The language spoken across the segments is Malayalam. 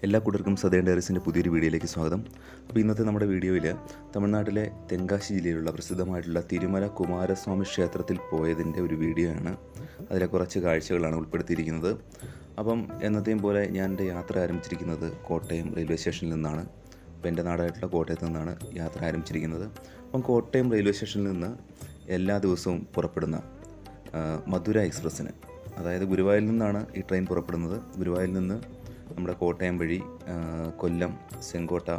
എല്ലാ കൂട്ടർക്കും സദേൺ ഡയറീസിൻ്റെ പുതിയൊരു വീഡിയോയിലേക്ക് സ്വാഗതം. അപ്പോൾ ഇന്നത്തെ നമ്മുടെ വീഡിയോയിൽ തമിഴ്നാട്ടിലെ തെങ്കാശി ജില്ലയിലുള്ള പ്രസിദ്ധമായിട്ടുള്ള തിരുമല കുമാരസ്വാമി ക്ഷേത്രത്തിൽ പോയതിൻ്റെ ഒരു വീഡിയോ ആണ്. അതിലെ കുറച്ച് കാഴ്ചകളാണ് ഉൾപ്പെടുത്തിയിരിക്കുന്നത്. അപ്പം എന്നത്തെയും പോലെ ഞാൻ എൻ്റെ യാത്ര ആരംഭിച്ചിരിക്കുന്നത് കോട്ടയം റെയിൽവേ സ്റ്റേഷനിൽ നിന്നാണ്. അപ്പോൾ എൻ്റെ നാടായിട്ടുള്ള കോട്ടയത്ത് നിന്നാണ് യാത്ര ആരംഭിച്ചിരിക്കുന്നത്. അപ്പം കോട്ടയം റെയിൽവേ സ്റ്റേഷനിൽ നിന്ന് എല്ലാ ദിവസവും പുറപ്പെടുന്ന മധുര എക്സ്പ്രസ്സിന്, അതായത് ഗുരുവായൂരിൽ നിന്നാണ് ഈ ട്രെയിൻ പുറപ്പെടുന്നത്. ഗുരുവായൂരിൽ നിന്ന് നമ്മുടെ കോട്ടയം വഴി കൊല്ലം, ചെങ്കോട്ട,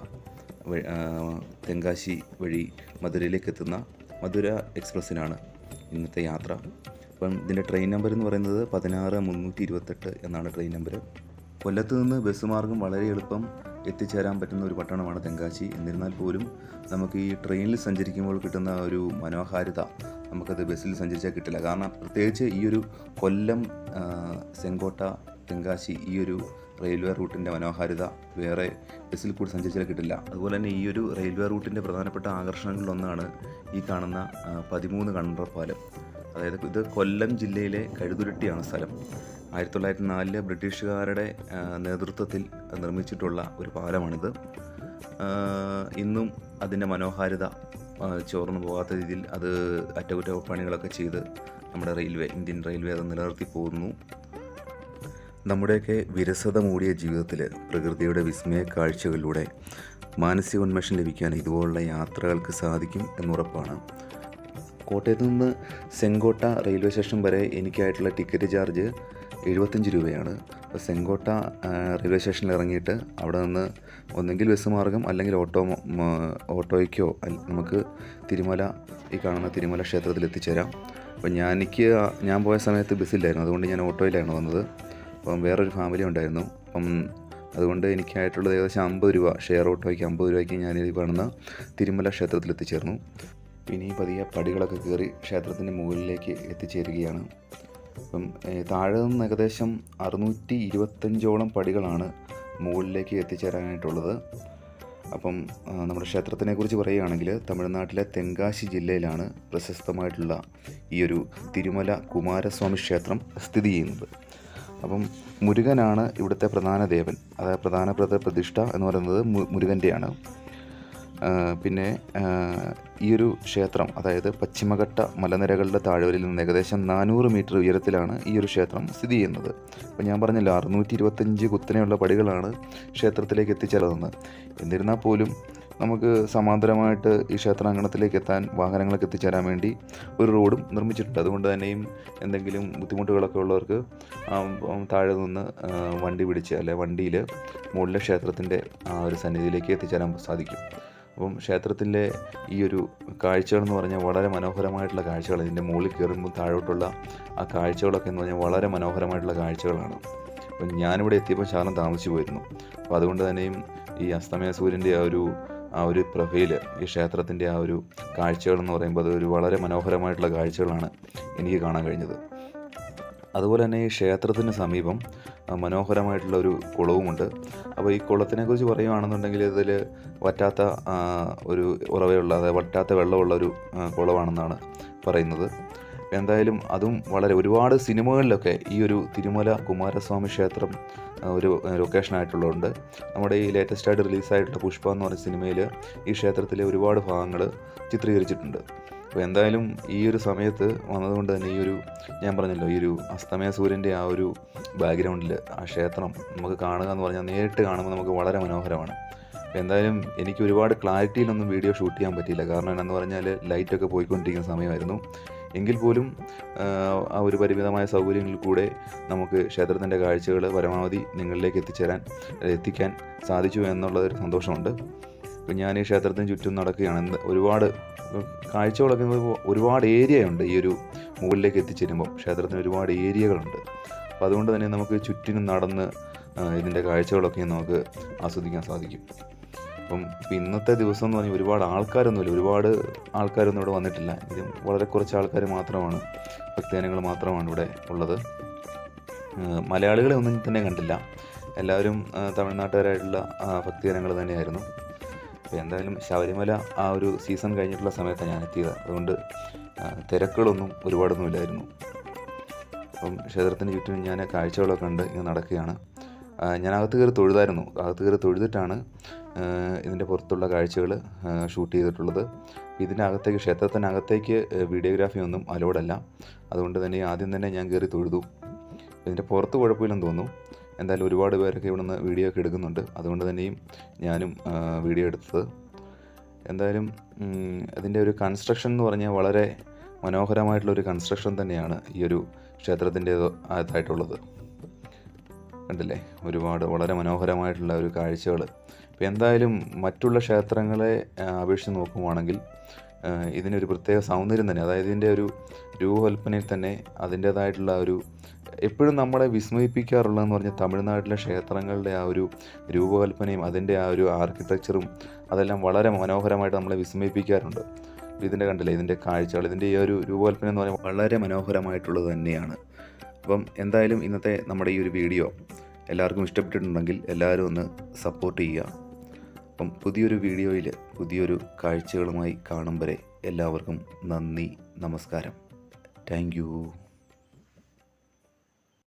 തെങ്കാശി വഴി മധുരയിലേക്ക് എത്തുന്ന മധുര എക്സ്പ്രസ്സിനാണ് ഇന്നത്തെ യാത്ര. അപ്പം ഇതിൻ്റെ ട്രെയിൻ നമ്പർ എന്ന് പറയുന്നത് 16328 എന്നാണ് ട്രെയിൻ നമ്പർ. കൊല്ലത്ത് നിന്ന് ബസ് മാർഗം വളരെ എളുപ്പം എത്തിച്ചേരാൻ പറ്റുന്ന ഒരു പട്ടണമാണ് തെങ്കാശി. എന്നിരുന്നാൽ പോലും നമുക്ക് ഈ ട്രെയിനിൽ സഞ്ചരിക്കുമ്പോൾ കിട്ടുന്ന ഒരു മനോഹാരിത നമുക്കത് ബസ്സിൽ സഞ്ചരിച്ചാൽ കിട്ടില്ല. കാരണം പ്രത്യേകിച്ച് ഈ ഒരു കൊല്ലം, ചെങ്കോട്ട, തെങ്കാശി ഈ ഒരു റെയിൽവേ റൂട്ടിൻ്റെ മനോഹാരിത വേറെ ബസ്സിൽ കൂടി സഞ്ചരിച്ചാൽ കിട്ടില്ല. അതുപോലെ തന്നെ ഈ ഒരു റെയിൽവേ റൂട്ടിൻ്റെ പ്രധാനപ്പെട്ട ആകർഷണങ്ങളിലൊന്നാണ് ഈ കാണുന്ന 13 കണ്ടപ്പാലം. അതായത് ഇത് കൊല്ലം ജില്ലയിലെ കഴുതുരുട്ടിയാണ് സ്ഥലം. 1904 ബ്രിട്ടീഷുകാരുടെ നേതൃത്വത്തിൽ നിർമ്മിച്ചിട്ടുള്ള ഒരു പാലമാണിത്. ഇന്നും അതിൻ്റെ മനോഹാരിത ചോർന്നു പോകാത്ത രീതിയിൽ അത് അറ്റകുറ്റപ്പണികളൊക്കെ ചെയ്ത് നമ്മുടെ ഇന്ത്യൻ റെയിൽവേ അത് നിലനിർത്തി പോകുന്നു. നമ്മുടെയൊക്കെ വിരസത മൂടിയ ജീവിതത്തിൽ പ്രകൃതിയുടെ വിസ്മയ കാഴ്ചകളിലൂടെ മാനസിക ഉന്മേഷം ലഭിക്കാൻ ഇതുപോലുള്ള യാത്രകൾക്ക് സാധിക്കും എന്നുറപ്പാണ്. കോട്ടയത്ത് നിന്ന് ചെങ്കോട്ട റെയിൽവേ സ്റ്റേഷൻ വരെ എനിക്കായിട്ടുള്ള ടിക്കറ്റ് ചാർജ് 75 രൂപയാണ്. അപ്പോൾ ചെങ്കോട്ട റെയിൽവേ സ്റ്റേഷനിൽ ഇറങ്ങിയിട്ട് അവിടെ നിന്ന് ഒന്നെങ്കിൽ ബസ് മാർഗം അല്ലെങ്കിൽ ഓട്ടോയ്ക്കോ നമുക്ക് ഈ കാണുന്ന തിരുമല ക്ഷേത്രത്തിൽ എത്തിച്ചേരാം. അപ്പോൾ ഞാൻ പോയ സമയത്ത് ബസ്സില്ലായിരുന്നു, അതുകൊണ്ട് ഞാൻ ഓട്ടോയിലാണ് വന്നത്. അപ്പം വേറൊരു ഫാമിലി ഉണ്ടായിരുന്നു. അപ്പം അതുകൊണ്ട് എനിക്കായിട്ടുള്ളത് ഏകദേശം 50 രൂപ, ഷെയർ ഓട്ടോയ്ക്ക് 50 രൂപയ്ക്ക് ഞാൻ ഈ കാണുന്ന തിരുമല ക്ഷേത്രത്തിൽ എത്തിച്ചേർന്നു. പിന്നെ പതിയെ പടികളൊക്കെ കയറി ക്ഷേത്രത്തിൻ്റെ മുകളിലേക്ക് എത്തിച്ചേരുകയാണ്. അപ്പം താഴെ നിന്ന് ഏകദേശം 625ഓളം പടികളാണ് മുകളിലേക്ക് എത്തിച്ചേരാനായിട്ടുള്ളത്. അപ്പം നമ്മുടെ ക്ഷേത്രത്തിനെക്കുറിച്ച് പറയുകയാണെങ്കിൽ തമിഴ്നാട്ടിലെ തെങ്കാശി ജില്ലയിലാണ് പ്രശസ്തമായിട്ടുള്ള ഈ ഒരു തിരുമല കുമാരസ്വാമി ക്ഷേത്രം സ്ഥിതി ചെയ്യുന്നത്. അപ്പം മുരുകനാണ് ഇവിടുത്തെ പ്രധാന ദേവൻ, അതായത് പ്രധാന പ്രതിഷ്ഠ എന്ന് പറയുന്നത് മുരുകൻ്റെയാണ്. പിന്നെ ഈ ഒരു ക്ഷേത്രം, അതായത് പശ്ചിമഘട്ട മലനിരകളുടെ താഴ്വരയിൽ നിന്ന് ഏകദേശം 400 മീറ്റർ ഉയരത്തിലാണ് ഈ ഒരു ക്ഷേത്രം സ്ഥിതി ചെയ്യുന്നത്. അപ്പോൾ ഞാൻ പറഞ്ഞല്ലോ 625 കുത്തനെയുള്ള പടികളാണ് ക്ഷേത്രത്തിലേക്ക് എത്തിച്ചേർന്നത്. എന്നിരുന്നാൽ പോലും നമുക്ക് സമാന്തരമായിട്ട് ഈ ക്ഷേത്രാങ്കണത്തിലേക്ക് എത്താൻ, വാഹനങ്ങളൊക്കെ എത്തിച്ചേരാൻ വേണ്ടി ഒരു റോഡും നിർമ്മിച്ചിട്ടുണ്ട്. അതുകൊണ്ട് തന്നെയും എന്തെങ്കിലും ബുദ്ധിമുട്ടുകളൊക്കെ ഉള്ളവർക്ക് താഴെ നിന്ന് വണ്ടി പിടിച്ച് വണ്ടിയിൽ മുകളിലെ ക്ഷേത്രത്തിൻ്റെ ആ ഒരു സന്നിധിയിലേക്ക് എത്തിച്ചേരാൻ സാധിക്കും. അപ്പം ക്ഷേത്രത്തിൻ്റെ ഈ ഒരു കാഴ്ചകളെന്ന് പറഞ്ഞാൽ വളരെ മനോഹരമായിട്ടുള്ള കാഴ്ചകൾ. ഇതിൻ്റെ മുകളിൽ കയറുമ്പോൾ താഴോട്ടുള്ള ആ കാഴ്ചകളൊക്കെ എന്ന് പറഞ്ഞാൽ വളരെ മനോഹരമായിട്ടുള്ള കാഴ്ചകളാണ്. അപ്പം ഞാനിവിടെ എത്തിയപ്പോൾ ശകലം താമസിച്ചു പോയിരുന്നു. അപ്പോൾ അതുകൊണ്ട് തന്നെയും ഈ അസ്തമയ സൂര്യൻ്റെ ആ ഒരു പ്രൊഫൈൽ, ഈ ക്ഷേത്രത്തിൻ്റെ ആ ഒരു കാഴ്ചകളെന്ന് പറയുമ്പോൾ അതൊരു വളരെ മനോഹരമായിട്ടുള്ള കാഴ്ചകളാണ് എനിക്ക് കാണാൻ കഴിഞ്ഞത്. അതുപോലെ തന്നെ ഈ ക്ഷേത്രത്തിന് സമീപം മനോഹരമായിട്ടുള്ള ഒരു കുളവുമുണ്ട്. അപ്പോൾ ഈ കുളത്തിനെക്കുറിച്ച് പറയുകയാണെന്നുണ്ടെങ്കിൽ ഇതിൽ വറ്റാത്ത ഒരു ഉറവയുള്ള, അതായത് വറ്റാത്ത വെള്ളമുള്ളൊരു കുളമാണെന്നാണ് പറയുന്നത്. എന്തായാലും അതും ഒരുപാട് സിനിമകളിലൊക്കെ ഈ ഒരു തിരുമല കുമാരസ്വാമി ക്ഷേത്രം ഒരു ലൊക്കേഷനായിട്ടുള്ളതുണ്ട്. നമ്മുടെ ഈ ലേറ്റസ്റ്റായിട്ട് റിലീസായിട്ടുള്ള പുഷ്പ എന്ന് പറഞ്ഞ സിനിമയിൽ ഈ ക്ഷേത്രത്തിലെ ഒരുപാട് ഭാഗങ്ങൾ ചിത്രീകരിച്ചിട്ടുണ്ട്. അപ്പോൾ എന്തായാലും ഈ ഒരു സമയത്ത് വന്നതുകൊണ്ട് തന്നെ ഞാൻ പറഞ്ഞല്ലോ, ഈ ഒരു അസ്തമയ സൂര്യൻ്റെ ആ ഒരു ബാക്ക്ഗ്രൗണ്ടിൽ ആ ക്ഷേത്രം നമുക്ക് കാണുക എന്ന് പറഞ്ഞാൽ നേരിട്ട് കാണുമ്പോൾ നമുക്ക് വളരെ മനോഹരമാണ്. എന്തായാലും എനിക്ക് ഒരുപാട് ക്ലാരിറ്റിയിലൊന്നും വീഡിയോ ഷൂട്ട് ചെയ്യാൻ പറ്റിയില്ല. കാരണം എന്താണെന്ന് പറഞ്ഞാൽ ലൈറ്റൊക്കെ പോയിക്കൊണ്ടിരിക്കുന്ന സമയമായിരുന്നു. എങ്കിൽ പോലും ആ ഒരു പരിമിതമായ സൗകര്യങ്ങളിൽ കൂടെ നമുക്ക് ക്ഷേത്രത്തിൻ്റെ കാഴ്ചകൾ പരമാവധി നിങ്ങളിലേക്ക് എത്തിക്കാൻ സാധിച്ചു എന്നുള്ളതൊരു സന്തോഷമുണ്ട്. ഇപ്പം ഞാൻ ഈ ക്ഷേത്രത്തിന് ചുറ്റും നടക്കുകയാണ്. ഒരുപാട് കാഴ്ചകളൊക്കെ, ഒരുപാട് ഏരിയയുണ്ട് ഈ ഒരു മുകളിലേക്ക് എത്തിച്ചേരുമ്പം. ക്ഷേത്രത്തിന് ഒരുപാട് ഏരിയകളുണ്ട്. അപ്പോൾ അതുകൊണ്ട് തന്നെ നമുക്ക് ചുറ്റിനും നടന്ന് ഇതിൻ്റെ കാഴ്ചകളൊക്കെ നമുക്ക് ആസ്വദിക്കാൻ സാധിക്കും. അപ്പം ഇന്നത്തെ ദിവസം എന്ന് പറഞ്ഞാൽ ഒരുപാട് ആൾക്കാരൊന്നും ഇവിടെ വന്നിട്ടില്ല. ഇത് വളരെ കുറച്ച് ആൾക്കാർ മാത്രമാണ്, ഭക്തജനങ്ങൾ മാത്രമാണ് ഇവിടെ ഉള്ളത്. മലയാളികളെ ഒന്നും തന്നെ കണ്ടില്ല. എല്ലാവരും തമിഴ്നാട്ടുകാരായിട്ടുള്ള ഭക്തജനങ്ങൾ തന്നെയായിരുന്നു. അപ്പോൾ എന്തായാലും ശബരിമല ആ ഒരു സീസൺ കഴിഞ്ഞിട്ടുള്ള സമയത്താണ് ഞാൻ എത്തിയത്. അതുകൊണ്ട് തിരക്കുകളൊന്നും ഒരുപാടൊന്നും ഇല്ലായിരുന്നു. അപ്പം ക്ഷേത്രത്തിന് ചുറ്റും ഞാൻ കാഴ്ചകളൊക്കെ കണ്ട് ഇങ്ങനെ നടക്കുകയാണ്. ഞാൻ അകത്ത് കയറി തൊഴുതായിരുന്നു. അകത്ത് കയറി തൊഴുതിട്ടാണ് ഇതിൻ്റെ പുറത്തുള്ള കാഴ്ചകൾ ഷൂട്ട് ചെയ്തിട്ടുള്ളത്. ഇതിനകത്തേക്ക്, ക്ഷേത്രത്തിനകത്തേക്ക് വീഡിയോഗ്രാഫി ഒന്നും അലൗഡല്ല. അതുകൊണ്ട് തന്നെ ആദ്യം തന്നെ ഞാൻ കയറി തൊഴുതു. ഇതിൻ്റെ പുറത്ത് കുഴപ്പമില്ലെന്ന് തോന്നുന്നു. എന്തായാലും ഒരുപാട് പേരൊക്കെ ഇവിടെ നിന്ന് വീഡിയോ ഒക്കെ എടുക്കുന്നുണ്ട്. അതുകൊണ്ട് തന്നെയും ഞാനും വീഡിയോ എടുത്തത്. എന്തായാലും അതിൻ്റെ ഒരു കൺസ്ട്രക്ഷൻ എന്ന് പറഞ്ഞാൽ വളരെ മനോഹരമായിട്ടുള്ളൊരു കൺസ്ട്രക്ഷൻ തന്നെയാണ് ഈ ഒരു ക്ഷേത്രത്തിൻ്റെ അകത്തായിട്ടുള്ളത്. കണ്ടില്ലേ, ഒരുപാട് വളരെ മനോഹരമായിട്ടുള്ള ഒരു കാഴ്ചകൾ. ഇപ്പോൾ എന്തായാലും മറ്റുള്ള ക്ഷേത്രങ്ങളെ അപേക്ഷിച്ച് നോക്കുകയാണെങ്കിൽ ഇതിനൊരു പ്രത്യേക സൗന്ദര്യം തന്നെ, അതായത് ഇതിൻ്റെ ഒരു രൂപകൽപ്പനയിൽ തന്നെ അതിൻ്റേതായിട്ടുള്ള ഒരു, എപ്പോഴും നമ്മളെ വിസ്മയിപ്പിക്കാറുള്ളതെന്ന് പറഞ്ഞാൽ തമിഴ്നാട്ടിലെ ക്ഷേത്രങ്ങളുടെ ആ ഒരു രൂപകൽപ്പനയും അതിൻ്റെ ആ ഒരു ആർക്കിടെക്ചറും അതെല്ലാം വളരെ മനോഹരമായിട്ട് നമ്മളെ വിസ്മയിപ്പിക്കാറുണ്ട്. ഇതിൻ്റെ കണ്ടില്ലേ, ഇതിൻ്റെ കാഴ്ചകൾ, ഇതിൻ്റെ ഈ ഒരു രൂപകൽപ്പന എന്ന് പറഞ്ഞാൽ വളരെ മനോഹരമായിട്ടുള്ളത് തന്നെയാണ്. അപ്പം എന്തായാലും ഇന്നത്തെ നമ്മുടെ ഈ ഒരു വീഡിയോ എല്ലാവർക്കും ഇഷ്ടപ്പെട്ടിട്ടുണ്ടെങ്കിൽ എല്ലാവരും ഒന്ന് സപ്പോർട്ട് ചെയ്യുക. അപ്പം പുതിയൊരു വീഡിയോയിൽ പുതിയൊരു കാഴ്ചകളുമായി കാണും വരെ എല്ലാവർക്കും നന്ദി, നമസ്കാരം. Thank you.